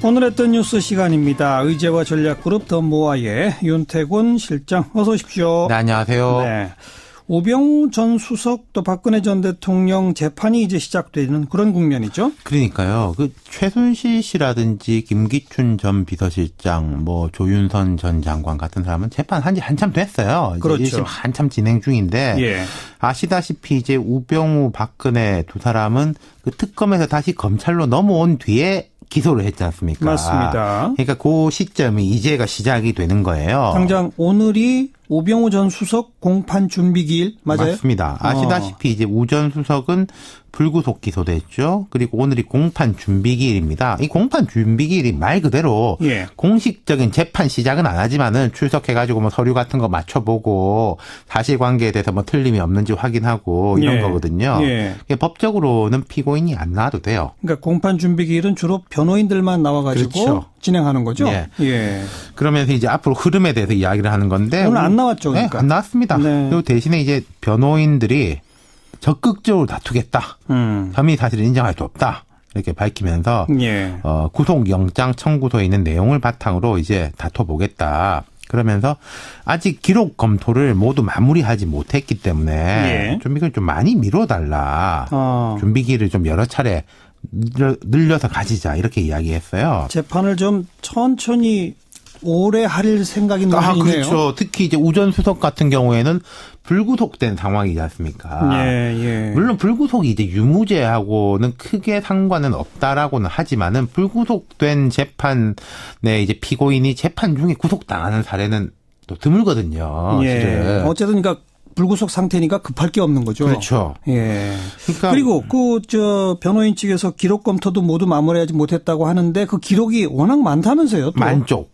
오늘 했던 뉴스 시간입니다. 의제와 전략그룹 더모아의 윤태곤 실장 어서 오십시오. 네, 안녕하세요. 네. 우병우 전 수석 또 박근혜 전 대통령 재판이 이제 시작되는 그런 국면이죠. 그러니까요. 그 최순실 씨라든지 김기춘 전 비서실장, 뭐 조윤선 전 장관 같은 사람은 재판한 지 한참 됐어요. 이제 그렇죠. 1심 한참 진행 중인데 예. 아시다시피 이제 우병우, 박근혜 두 사람은 그 특검에서 다시 검찰로 넘어온 뒤에 기소를 했지 않습니까? 맞습니다. 그러니까 그 시점이 이제가 시작이 되는 거예요. 당장 오늘이 우병우 전 수석 공판 준비기일 맞아요? 맞습니다. 아시다시피 이제 우 전 수석은 불구속 기소됐죠. 그리고 오늘이 공판 준비기일입니다. 이 공판 준비기일이 말 그대로 예. 공식적인 재판 시작은 안 하지만은 출석해가지고 뭐 서류 같은 거 맞춰보고 사실관계에 대해서 뭐 틀림이 없는지 확인하고 이런 예. 거거든요. 예. 법적으로는 피고인이 안 나와도 돼요. 그러니까 공판 준비기일은 주로 변호인들만 나와가지고 그렇죠. 진행하는 거죠. 예. 예. 그러면서 이제 앞으로 흐름에 대해서 이야기를 하는 건데 오늘 안 나왔죠, 그러니까. 네, 안 나왔습니다. 네. 그리고 대신에 이제 변호인들이 적극적으로 다투겠다. 혐의 사실을 인정할 수 없다. 이렇게 밝히면서 예. 구속영장 청구서에 있는 내용을 바탕으로 이제 다퉈보겠다. 그러면서 아직 기록 검토를 모두 마무리하지 못했기 때문에 예. 좀 이걸 좀 많이 미뤄달라. 준비기를 좀 여러 차례 늘려서 가지자 이렇게 이야기했어요. 재판을 좀 천천히 오래 할 생각인 모양이네요. 그렇죠. 특히 이제 우 전 수석 같은 경우에는 불구속된 상황이지 않습니까? 예, 예. 물론 불구속이 이제 유무죄하고는 크게 상관은 없다라고는 하지만은 불구속된 재판에 이제 피고인이 재판 중에 구속당하는 사례는 또 드물거든요. 예. 실은. 어쨌든 그러니까 불구속 상태니까 급할 게 없는 거죠. 그렇죠. 예. 그러니까 그리고 변호인 측에서 기록 검토도 모두 마무리하지 못했다고 하는데 그 기록이 워낙 많다면서요. 또. 만쪽.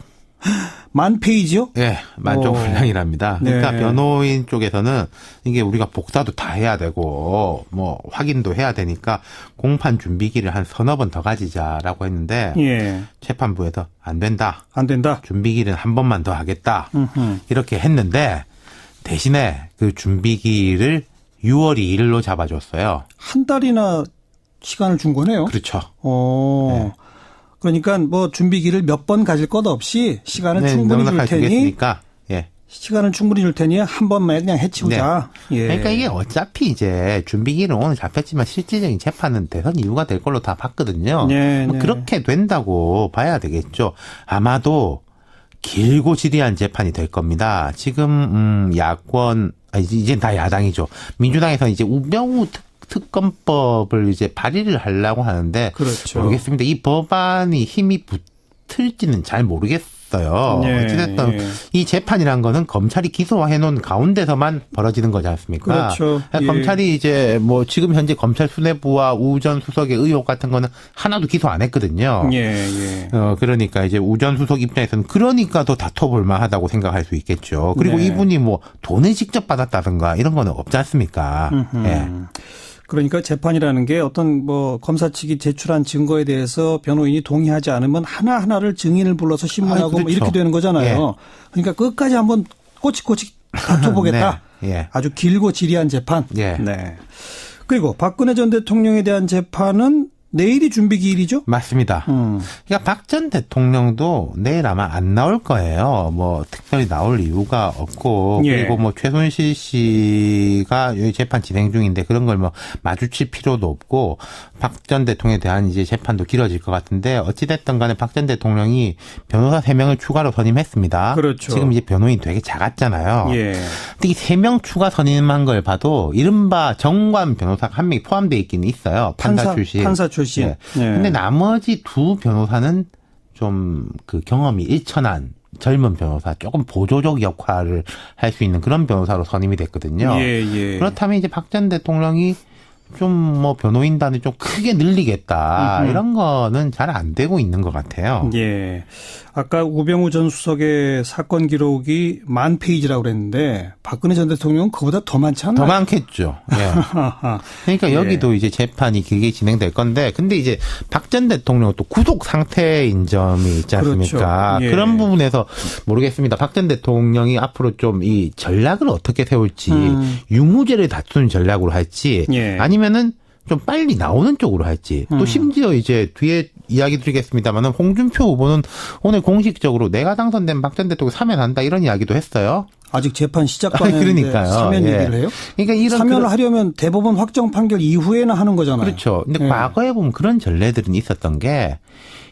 만 페이지요? 예, 만족 분량이랍니다. 그러니까 네. 변호인 쪽에서는 이게 우리가 복사도 다 해야 되고 뭐 확인도 해야 되니까 공판 준비기를 한 서너 번 더 가지자라고 했는데 예. 재판부에서 안 된다. 안 된다. 준비기는 한 번만 더 하겠다. 이렇게 했는데 대신에 그 준비기를 6월 2일로 잡아줬어요. 한 달이나 시간을 준 거네요. 그렇죠. 네. 그러니까 뭐 준비기를 몇 번 가질 것 없이 시간을 충분히 줄 테니 주겠으니까. 예. 시간을 충분히 줄 테니 한 번만 그냥 해치우자. 네. 예. 그러니까 이게 어차피 이제 준비기일은 오늘 잡혔지만 실질적인 재판은 대선 이후가 될 걸로 다 봤거든요. 네, 네. 그렇게 된다고 봐야 되겠죠. 아마도 길고 지리한 재판이 될 겁니다. 지금 야권 이제 다 야당이죠. 민주당에서 이제 우병우 특검법을 이제 발의를 하려고 하는데 그렇죠. 모르겠습니다. 이 법안이 힘이 붙을지는 잘 모르겠어요. 네, 어찌됐든 예. 이 재판이란 거는 검찰이 기소해 놓은 가운데서만 벌어지는 거지 않습니까? 그렇죠. 예. 검찰이 이제 뭐 지금 현재 검찰 수뇌부와 우 전 수석의 의혹 같은 거는 하나도 기소 안 했거든요. 예, 예. 그러니까 이제 우 전 수석 입장에서는 그러니까 더 다퉈볼 만하다고 생각할 수 있겠죠. 그리고 네. 이분이 뭐 돈을 직접 받았다든가 이런 거는 없지 않습니까? 예. 그러니까 재판이라는 게 어떤 뭐 검사 측이 제출한 증거에 대해서 변호인이 동의하지 않으면 하나하나를 증인을 불러서 신문하고 그렇죠. 뭐 이렇게 되는 거잖아요. 그러니까 끝까지 한번 꼬치꼬치 다퉈보겠다. 네. 예. 아주 길고 지리한 재판. 예. 네. 그리고 박근혜 전 대통령에 대한 재판은 내일이 준비기일이죠? 맞습니다. 그러니까 박 전 대통령도 내일 아마 안 나올 거예요. 뭐 특별히 나올 이유가 없고 예. 그리고 뭐 최순실 씨가 여기 재판 진행 중인데 그런 걸 뭐 마주칠 필요도 없고 박 전 대통령에 대한 이제 재판도 길어질 것 같은데 어찌 됐든 간에 박 전 대통령이 변호사 3명을 추가로 선임했습니다. 그렇죠. 지금 이제 변호인 되게 작았잖아요. 예. 근데 이 3명 추가 선임한 걸 봐도 이른바 정관 변호사가 1명이 포함되어 있기는 있어요. 판사 출신. 판사 출신. 예. 예. 근데 나머지 2 변호사는 좀 그 경험이 일천한 젊은 변호사, 조금 보조적 역할을 할 수 있는 그런 변호사로 선임이 됐거든요. 예, 예. 그렇다면 이제 박 전 대통령이 좀 뭐 변호인단을 좀 크게 늘리겠다 이런 거는 잘 안 되고 있는 것 같아요. 예. 아까 우병우 전 수석의 사건 기록이 10,000페이지라고 그랬는데 박근혜 전 대통령은 그보다 더 많지 않나요? 더 많겠죠. 예. 그러니까 여기도 이제 재판이 길게 진행될 건데, 근데 이제 박 전 대통령은 또 구속 상태인 점이 있지 않습니까? 그렇죠. 예. 그런 부분에서 모르겠습니다. 박 전 대통령이 앞으로 좀 이 전략을 어떻게 세울지, 유무죄를 다투는 전략으로 할지, 예. 아니면은 좀 빨리 나오는 쪽으로 할지 또 심지어 이제 뒤에 이야기 드리겠습니다만은 홍준표 후보는 오늘 공식적으로 내가 당선된 박 전 대통령 사면한다 이런 이야기도 했어요. 아직 재판 시작도 안 했는데 그러니까요. 사면 예. 얘기를 해요? 그러니까 이런 사면을 하려면 대법원 확정 판결 이후에는 하는 거잖아요. 그렇죠. 근데 예. 과거에 보면 그런 전례들은 있었던 게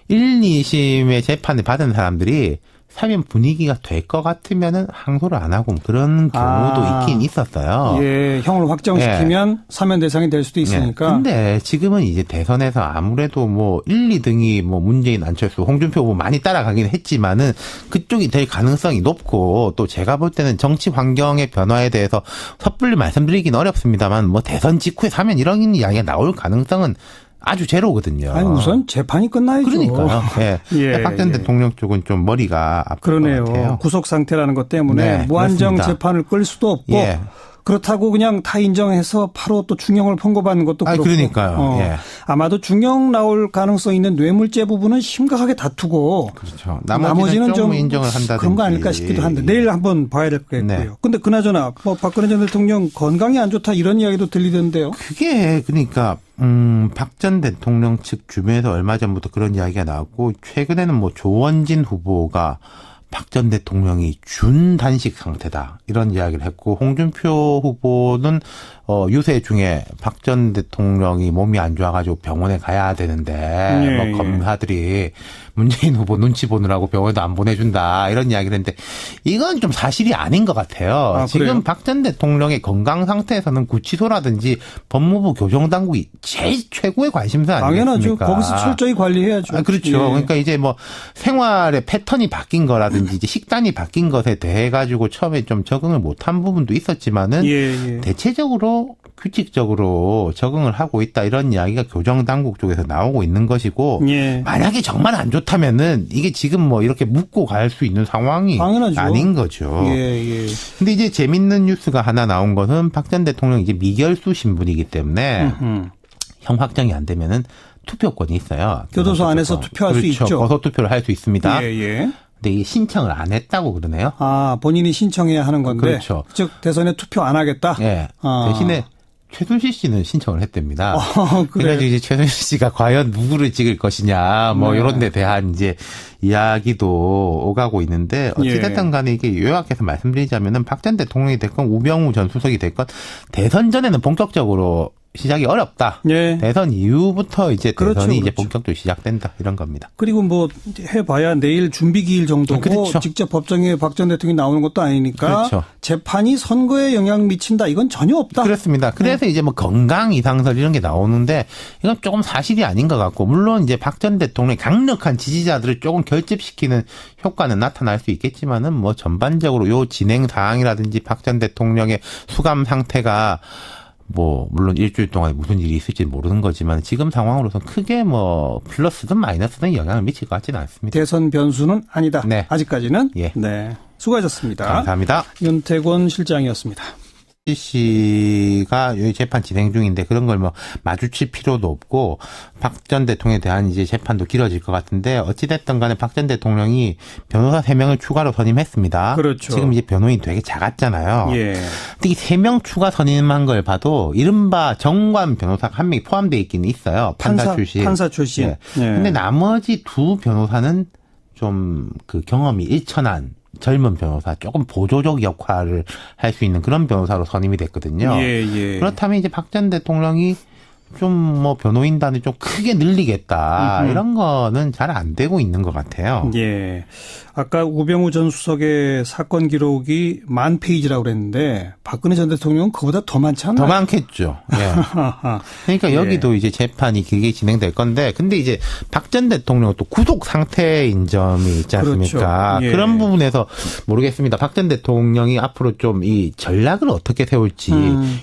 1, 2심의 재판을 받은 사람들이 사면 분위기가 될 것 같으면은 항소를 안 하고 그런 경우도 있긴 있었어요. 예, 형을 확정시키면 사면 대상이 될 수도 있으니까. 근데 지금은 이제 대선에서 아무래도 뭐 1, 2등이 뭐 문재인, 안철수, 홍준표 후보 많이 따라가긴 했지만은 그쪽이 될 가능성이 높고 또 제가 볼 때는 정치 환경의 변화에 대해서 섣불리 말씀드리긴 어렵습니다만 뭐 대선 직후에 사면 이런 이야기가 나올 가능성은 아주 제로거든요. 아니 우선 재판이 끝나야죠. 그러니까요. 예. 예, 박 전 대통령 쪽은 좀 머리가 아플 것 같아요. 그러네요. 구속 상태라는 것 때문에 네, 무한정 그렇습니다. 재판을 끌 수도 없고 예. 그렇다고 그냥 다 인정해서 바로 또 중형을 선고받는 것도 그렇고. 그러니까요. 예. 아마도 중형 나올 가능성 있는 뇌물죄 부분은 심각하게 다투고 그렇죠. 나머지는 좀 인정을 한다든지 그런 거 아닐까 싶기도 한데 내일 한번 봐야 될 것 같고요. 네. 근데 그나저나 뭐 박근혜 전 대통령 건강이 안 좋다 이런 이야기도 들리던데요. 그게 그러니까 박 전 대통령 측 주변에서 얼마 전부터 그런 이야기가 나왔고 최근에는 뭐 조원진 후보가 박 전 대통령이 준단식 상태다 이런 이야기를 했고 홍준표 후보는 유세 중에 박 전 대통령이 몸이 안 좋아가지고 병원에 가야 되는데 뭐 검사들이 문재인 후보 눈치 보느라고 병원에도 안 보내준다 이런 이야기를 했는데 이건 좀 사실이 아닌 것 같아요. 지금 박 전 대통령의 건강 상태에서는 구치소라든지 법무부 교정당국이 제일 최고의 관심사 아니겠습니까? 당연하죠. 거기서 철저히 관리해야죠. 그렇죠. 예. 그러니까 이제 뭐 생활의 패턴이 바뀐 거라든지 이제 식단이 바뀐 것에 대해 가지고 처음에 좀 적응을 못한 부분도 있었지만은 대체적으로 규칙적으로 적응을 하고 있다 이런 이야기가 교정당국 쪽에서 나오고 있는 것이고 만약에 정말 안 좋다면은 이게 지금 뭐 이렇게 묻고 갈 수 있는 상황이 당연하죠. 아닌 거죠. 근데 이제 재밌는 뉴스가 하나 나온 것은 박 전 대통령 이제 미결수 신분이기 때문에 형 확정이 안 되면은 투표권이 있어요. 교도소 안에서 투표할 수 있죠. 거소 투표를 할 수 있습니다. 근데 이게 신청을 안 했다고 그러네요. 아, 본인이 신청해야 하는 건데. 그렇죠. 즉 대선에 투표 안 하겠다. 예. 대신에 최순실 씨는 신청을 했답니다. 그래. 그래가지고 이제 최순실 씨가 과연 누구를 찍을 것이냐, 뭐 이런 데 대한 이제 이야기도 오가고 있는데 어찌됐든 간에 이게 요약해서 말씀드리자면은 박 전 대통령이 됐건 우병우 전 수석이 됐건 대선 전에는 본격적으로 시작이 어렵다. 대선 이후부터 이제 대선이 이제 본격적으로 시작된다 이런 겁니다. 그리고 뭐 해봐야 내일 준비 기일 정도고 직접 법정에 박 전 대통령이 나오는 것도 아니니까 재판이 선거에 영향 미친다 이건 전혀 없다. 그렇습니다. 그래서 이제 뭐 건강 이상설 이런 게 나오는데 이건 조금 사실이 아닌 것 같고 물론 이제 박 전 대통령의 강력한 지지자들을 조금 결집시키는 효과는 나타날 수 있겠지만은 뭐 전반적으로 요 진행 사항이라든지 박 전 대통령의 수감 상태가 뭐 물론 일주일 동안에 무슨 일이 있을지 모르는 거지만 지금 상황으로서는 크게 뭐 플러스든 마이너스든 영향을 미칠 것 같지는 않습니다. 대선 변수는 아니다. 아직까지는. 네. 수고하셨습니다. 감사합니다. 윤태곤 실장이었습니다. 씨가 여기 재판 진행 중인데 그런 걸 뭐 마주칠 필요도 없고 박 전 대통령에 대한 이제 재판도 길어질 것 같은데 어찌됐든 간에 박 전 대통령이 변호사 3명을 추가로 선임했습니다. 그렇죠. 지금 이제 변호인 되게 작았잖아요. 근데 이 3명 추가 선임한 걸 봐도 이른바 정관 변호사가 1명이 포함되어 있기는 있어요. 판사 출신. 근데 나머지 2 변호사는 좀 그 경험이 일천한 젊은 변호사, 조금 보조적 역할을 할 수 있는 그런 변호사로 선임이 됐거든요. 그렇다면 이제 박 전 대통령이 좀 뭐 변호인단을 좀 크게 늘리겠다 이런 거는 잘 안 되고 있는 것 같아요. 아까 우병우 전 수석의 사건 기록이 10,000페이지라고 그랬는데 박근혜 전 대통령은 그보다 더 많지 않나요? 더 많겠죠. 그러니까 여기도 이제 재판이 길게 진행될 건데 근데 이제 박 전 대통령은 또 구속 상태인 점이 있지 않습니까? 그런 부분에서 모르겠습니다. 박 전 대통령이 앞으로 좀 이 전략을 어떻게 세울지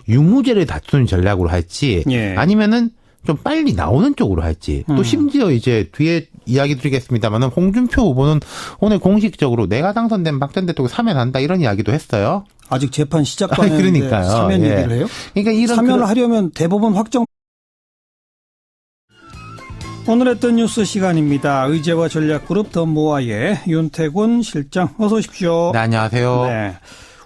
유무죄를 다투는 전략으로 할지 아니면은 좀 빨리 나오는 쪽으로 할지 또 심지어 이제 뒤에 이야기 드리겠습니다만은 홍준표 후보는 오늘 공식적으로 내가 당선된 박 전 대통령 사면한다 이런 이야기도 했어요. 아직 재판 시작도 안 했는데 사면 얘기를 해요? 그러니까 이런 사면을 하려면 대법원 확정. 오늘 했던 뉴스 시간입니다. 의제와 전략그룹 더 모아의 윤태곤 실장 어서 오십시오. 네, 안녕하세요.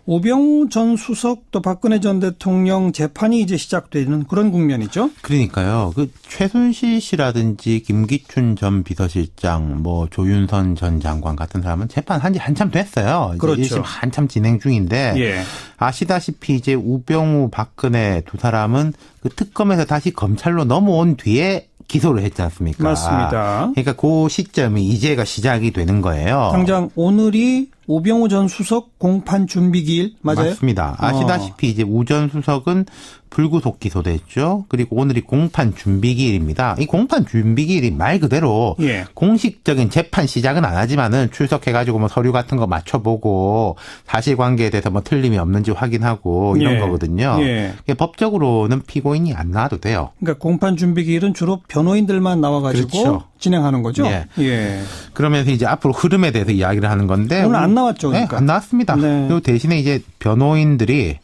우병우 전 수석 또 박근혜 전 대통령 재판이 이제 시작되는 그런 국면이죠. 그러니까요. 그 최순실 씨라든지 김기춘 전 비서실장, 뭐 조윤선 전 장관 같은 사람은 재판한 지 한참 됐어요. 이제 그렇죠. 1심 한참 진행 중인데 예. 아시다시피 이제 우병우, 박근혜 두 사람은 그 특검에서 다시 검찰로 넘어온 뒤에 기소를 했지 않습니까? 맞습니다. 그러니까 그 시점이 이제가 시작이 되는 거예요. 당장 오늘이 우병우 전 수석 공판 준비 기일 맞아요? 맞습니다. 아시다시피 이제 우 전 수석은 불구속 기소됐죠. 그리고 오늘이 공판 준비 기일입니다. 이 공판 준비 기일이 말 그대로 예. 공식적인 재판 시작은 안 하지만은 출석해가지고 뭐 서류 같은 거 맞춰보고 사실관계에 대해서 뭐 틀림이 없는지 확인하고 이런 예. 거거든요. 예. 법적으로는 피고인이 안 나와도 돼요. 그러니까 공판 준비 기일은 주로 변호인들만 나와가지고 그렇죠. 진행하는 거죠. 예. 예. 그러면서 이제 앞으로 흐름에 대해서 이야기를 하는 건데 오늘 안 나왔죠, 그러니까. 네, 안 나왔습니다. 네. 그리고 대신에 이제 변호인들이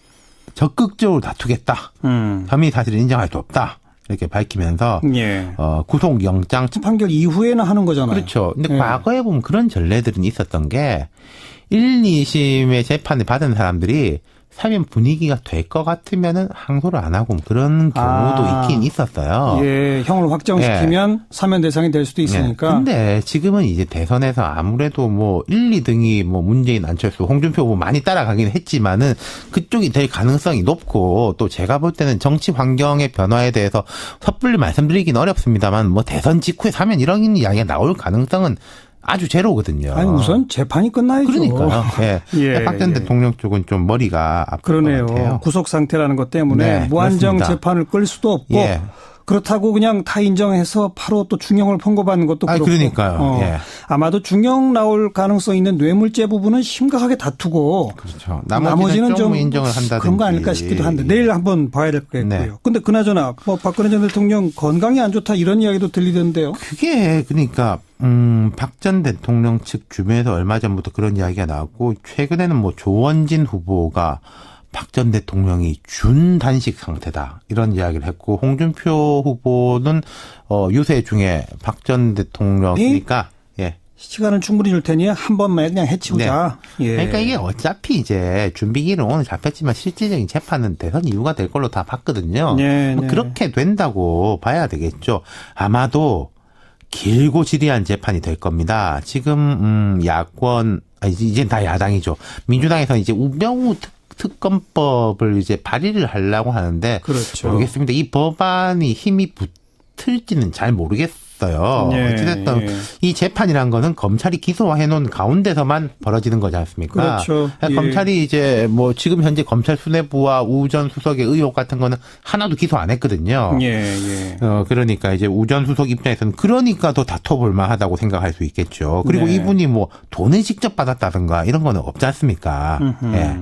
적극적으로 다투겠다. 혐의 사실을 인정할 수 없다. 이렇게 밝히면서 예. 구속영장 판결 이후에는 하는 거잖아요. 그렇죠. 근데 예. 과거에 보면 그런 전례들은 있었던 게 1, 2심의 재판을 받은 사람들이 사면 분위기가 될 것 같으면은 항소를 안 하고 그런 경우도 있긴 있었어요. 예, 형을 확정시키면 사면 대상이 될 수도 있으니까. 예. 근데 지금은 이제 대선에서 아무래도 뭐 1, 2등이 뭐 문재인, 안철수, 홍준표 후보 많이 따라가긴 했지만은 그쪽이 될 가능성이 높고 또 제가 볼 때는 정치 환경의 변화에 대해서 섣불리 말씀드리긴 어렵습니다만 뭐 대선 직후에 사면 이런 이야기가 나올 가능성은 아주 제로거든요. 아니 우선 재판이 끝나야죠. 그러니까요. 예. 예, 박 전 예. 대통령 쪽은 좀 머리가 아플 것 같아요. 그러네요. 구속 상태라는 것 때문에 네, 무한정 그렇습니다. 재판을 끌 수도 없고 예. 그렇다고 그냥 다 인정해서 바로 또 중형을 선고받는 것도 그렇고. 그러니까요. 예. 아마도 중형 나올 가능성 있는 뇌물죄 부분은 심각하게 다투고. 그렇죠. 나머지는 좀 인정을 한다든지 그런 거 아닐까 싶기도 한데 내일 한번 봐야 될 거겠고요. 네. 근데 그나저나 뭐 박근혜 전 대통령 건강이 안 좋다 이런 이야기도 들리던데요. 그게 그러니까 박 전 대통령 측 주변에서 얼마 전부터 그런 이야기가 나왔고 최근에는 뭐 조원진 후보가 박 전 대통령이 준단식 상태다 이런 이야기를 했고 홍준표 후보는 유세 중에 박 전 대통령이니까 예. 시간은 충분히 줄 테니 한 번만 그냥 해치우자. 네. 예. 그러니까 이게 어차피 이제 준비기일은 오늘 잡혔지만 실질적인 재판은 대선 이유가 될 걸로 다 봤거든요. 네, 뭐 네. 그렇게 된다고 봐야 되겠죠. 아마도 길고 지리한 재판이 될 겁니다. 지금 야권 이젠 다 야당이죠. 민주당에서 이제 우병우 특검법을 이제 발의를 하려고 하는데 그렇죠. 모르겠습니다. 이 법안이 힘이 붙을지는 잘 모르겠어요. 네, 어찌됐든 예. 이 재판이란 거는 검찰이 기소해 놓은 가운데서만 벌어지는 거지 않습니까? 그렇죠. 예. 검찰이 이제 뭐 지금 현재 검찰 수뇌부와 우 전 수석의 의혹 같은 거는 하나도 기소 안 했거든요. 예, 예. 그러니까 이제 우 전 수석 입장에서는 그러니까 더 다퉈볼 만하다고 생각할 수 있겠죠. 그리고 네. 이분이 뭐 돈을 직접 받았다든가 이런 거는 없지 않습니까? 예.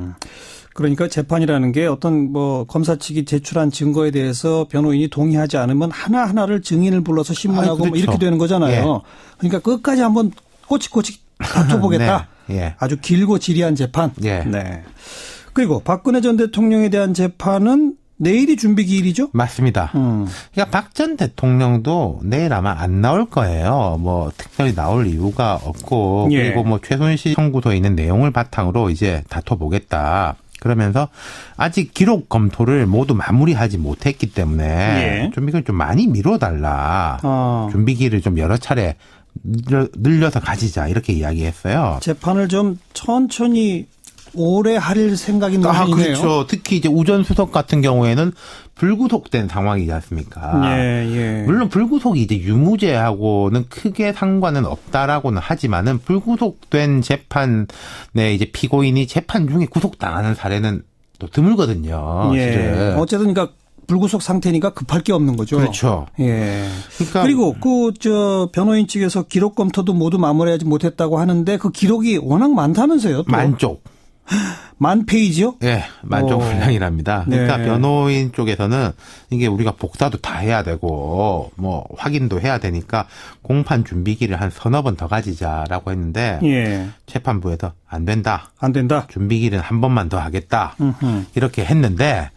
그러니까 재판이라는 게 어떤 뭐 검사 측이 제출한 증거에 대해서 변호인이 동의하지 않으면 하나하나를 증인을 불러서 신문하고 그렇죠. 뭐 이렇게 되는 거잖아요. 그러니까 끝까지 한번 꼬치꼬치 다퉈보겠다. 네. 예. 아주 길고 지리한 재판. 예. 네. 그리고 박근혜 전 대통령에 대한 재판은 내일이 준비 기일이죠? 맞습니다. 그러니까 박 전 대통령도 내일 아마 안 나올 거예요. 뭐 특별히 나올 이유가 없고 예. 그리고 뭐 최순실 청구서에 있는 내용을 바탕으로 이제 다퉈보겠다. 그러면서 아직 기록 검토를 모두 마무리하지 못했기 때문에 예. 좀 이걸 좀 많이 미뤄달라. 준비기를 좀 여러 차례 늘려서 가지자 이렇게 이야기했어요. 재판을 좀 천천히 오래 할 생각인 논의네요. 그렇죠. 특히 이제 우 전 수석 같은 경우에는 불구속된 상황이지 않습니까? 예, 예. 물론 불구속이 이제 유무죄하고는 크게 상관은 없다라고는 하지만은 불구속된 재판에 이제 피고인이 재판 중에 구속당하는 사례는 또 드물거든요. 예. 실은. 어쨌든 그러니까 불구속 상태니까 급할 게 없는 거죠. 그렇죠. 예. 그러니까 그리고 변호인 측에서 기록 검토도 모두 마무리하지 못했다고 하는데 그 기록이 워낙 많다면서요. 또. 만쪽. 만 페이지요? 예, 만족 분량이랍니다. 그러니까 네. 변호인 쪽에서는 이게 우리가 복사도 다 해야 되고 뭐 확인도 해야 되니까 공판 준비기를 한 서너 번 더 가지자라고 했는데 예. 재판부에서 안 된다. 안 된다. 준비기는 한 번만 더 하겠다. 이렇게 했는데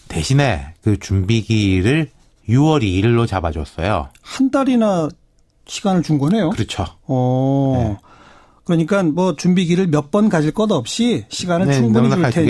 대신에 그 준비기를 6월 2일로 잡아줬어요. 한 달이나 시간을 준 거네요. 그렇죠. 그러니까 뭐 준비기를 몇 번 가질 것 없이 시간을 충분히 줄 테니까.